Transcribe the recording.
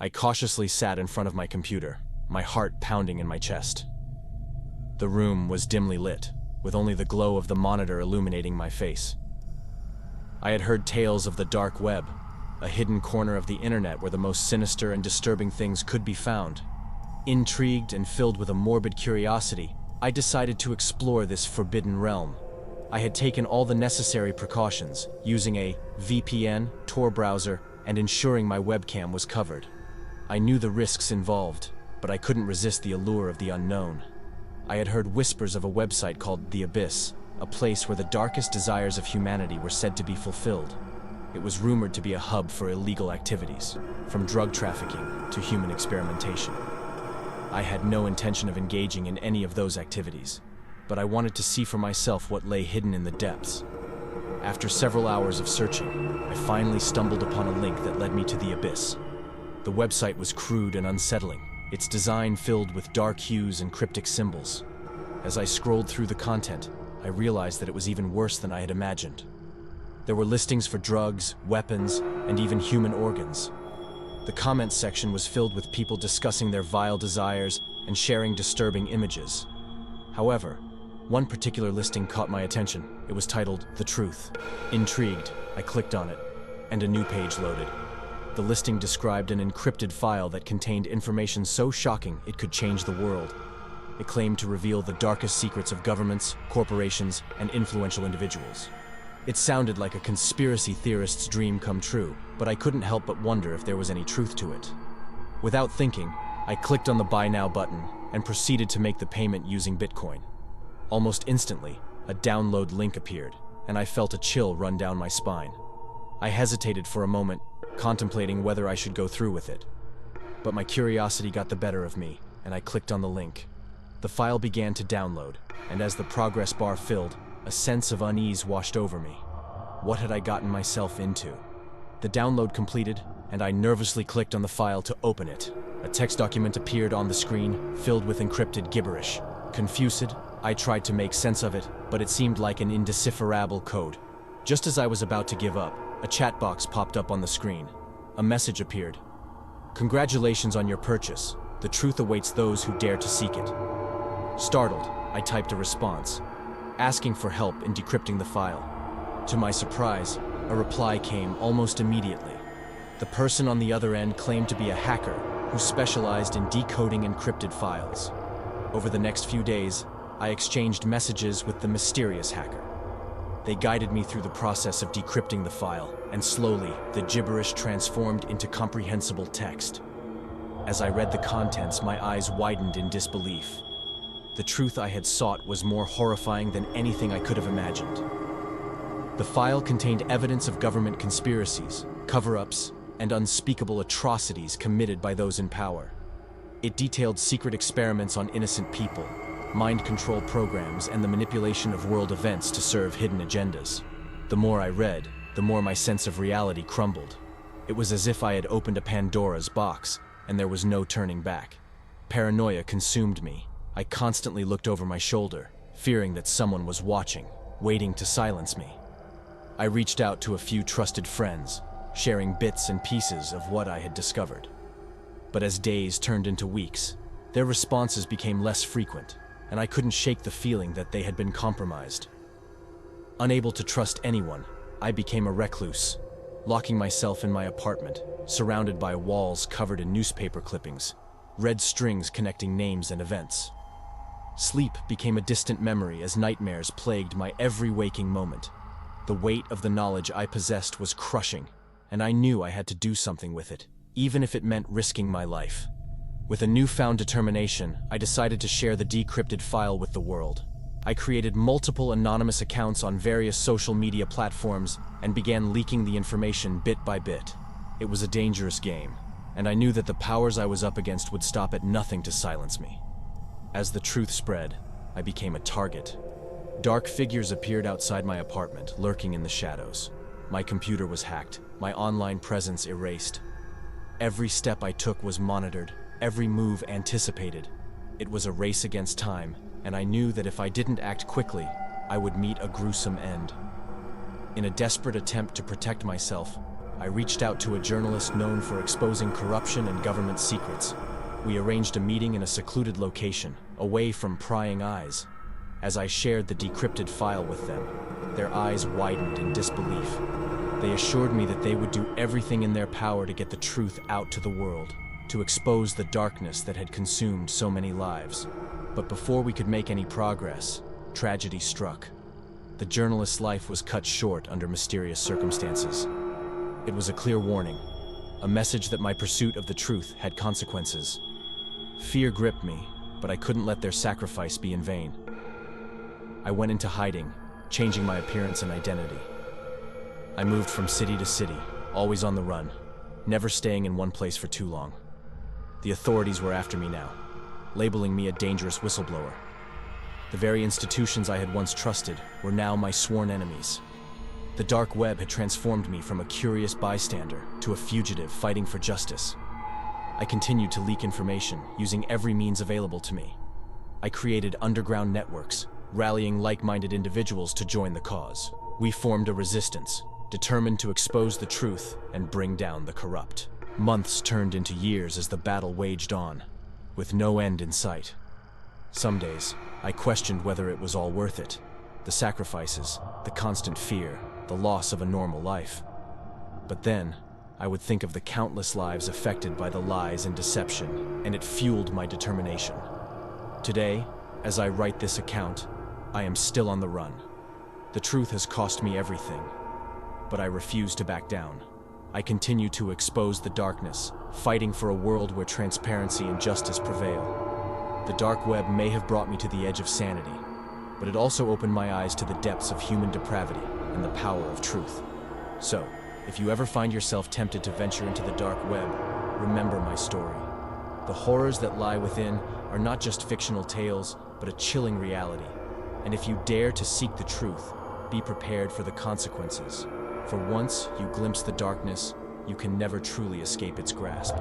I cautiously sat in front of my computer, my heart pounding in my chest. The room was dimly lit, with only the glow of the monitor illuminating my face. I had heard tales of the dark web, a hidden corner of the internet where the most sinister and disturbing things could be found. Intrigued and filled with a morbid curiosity, I decided to explore this forbidden realm. I had taken all the necessary precautions, using a VPN, Tor browser, and ensuring my webcam was covered. I knew the risks involved, but I couldn't resist the allure of the unknown. I had heard whispers of a website called The Abyss, a place where the darkest desires of humanity were said to be fulfilled. It was rumored to be a hub for illegal activities, from drug trafficking to human experimentation. I had no intention of engaging in any of those activities, but I wanted to see for myself what lay hidden in the depths. After several hours of searching, I finally stumbled upon a link that led me to The Abyss. The website was crude and unsettling, its design filled with dark hues and cryptic symbols. As I scrolled through the content, I realized that it was even worse than I had imagined. There were listings for drugs, weapons, and even human organs. The comments section was filled with people discussing their vile desires and sharing disturbing images. However, one particular listing caught my attention. It was titled The Truth. Intrigued, I clicked on it, and a new page loaded. The listing described an encrypted file that contained information so shocking it could change the world. It claimed to reveal the darkest secrets of governments, corporations, and influential individuals. It sounded like a conspiracy theorist's dream come true, but I couldn't help but wonder if there was any truth to it. Without thinking, I clicked on the Buy Now button and proceeded to make the payment using Bitcoin. Almost instantly, a download link appeared, and I felt a chill run down my spine. I hesitated for a moment, contemplating whether I should go through with it. But my curiosity got the better of me, and I clicked on the link. The file began to download, and as the progress bar filled, a sense of unease washed over me. What had I gotten myself into? The download completed, and I nervously clicked on the file to open it. A text document appeared on the screen, filled with encrypted gibberish. Confused, I tried to make sense of it, but it seemed like an indecipherable code. Just as I was about to give up, a chat box popped up on the screen. A message appeared. "Congratulations on your purchase. The truth awaits those who dare to seek it." Startled, I typed a response, asking for help in decrypting the file. To my surprise, a reply came almost immediately. The person on the other end claimed to be a hacker who specialized in decoding encrypted files. Over the next few days, I exchanged messages with the mysterious hacker. They guided me through the process of decrypting the file, and slowly, the gibberish transformed into comprehensible text. As I read the contents, my eyes widened in disbelief. The truth I had sought was more horrifying than anything I could have imagined. The file contained evidence of government conspiracies, cover-ups, and unspeakable atrocities committed by those in power. It detailed secret experiments on innocent people, mind control programs, and the manipulation of world events to serve hidden agendas. The more I read, the more my sense of reality crumbled. It was as if I had opened a Pandora's box, and there was no turning back. Paranoia consumed me. I constantly looked over my shoulder, fearing that someone was watching, waiting to silence me. I reached out to a few trusted friends, sharing bits and pieces of what I had discovered. But as days turned into weeks, their responses became less frequent, and I couldn't shake the feeling that they had been compromised. Unable to trust anyone, I became a recluse, locking myself in my apartment, surrounded by walls covered in newspaper clippings, red strings connecting names and events. Sleep became a distant memory as nightmares plagued my every waking moment. The weight of the knowledge I possessed was crushing, and I knew I had to do something with it, even if it meant risking my life. With a newfound determination, I decided to share the decrypted file with the world. I created multiple anonymous accounts on various social media platforms and began leaking the information bit by bit. It was a dangerous game, and I knew that the powers I was up against would stop at nothing to silence me. As the truth spread, I became a target. Dark figures appeared outside my apartment, lurking in the shadows. My computer was hacked, my online presence erased. Every step I took was monitored, every move anticipated. It was a race against time, and I knew that if I didn't act quickly, I would meet a gruesome end. In a desperate attempt to protect myself, I reached out to a journalist known for exposing corruption and government secrets. We arranged a meeting in a secluded location, away from prying eyes. As I shared the decrypted file with them, their eyes widened in disbelief. They assured me that they would do everything in their power to get the truth out to the world, to expose the darkness that had consumed so many lives. But before we could make any progress, tragedy struck. The journalist's life was cut short under mysterious circumstances. It was a clear warning, a message that my pursuit of the truth had consequences. Fear gripped me, but I couldn't let their sacrifice be in vain. I went into hiding, changing my appearance and identity. I moved from city to city, always on the run, never staying in one place for too long. The authorities were after me now, labeling me a dangerous whistleblower. The very institutions I had once trusted were now my sworn enemies. The dark web had transformed me from a curious bystander to a fugitive fighting for justice. I continued to leak information, using every means available to me. I created underground networks, rallying like-minded individuals to join the cause. We formed a resistance, determined to expose the truth and bring down the corrupt. Months turned into years as the battle waged on, with no end in sight. Some days, I questioned whether it was all worth it. The sacrifices, the constant fear, the loss of a normal life. But then, I would think of the countless lives affected by the lies and deception, and it fueled my determination. Today, as I write this account, I am still on the run. The truth has cost me everything, but I refuse to back down. I continue to expose the darkness, fighting for a world where transparency and justice prevail. The dark web may have brought me to the edge of sanity, but it also opened my eyes to the depths of human depravity and the power of truth. So, if you ever find yourself tempted to venture into the dark web, remember my story. The horrors that lie within are not just fictional tales, but a chilling reality. And if you dare to seek the truth, be prepared for the consequences. For once you glimpse the darkness, you can never truly escape its grasp.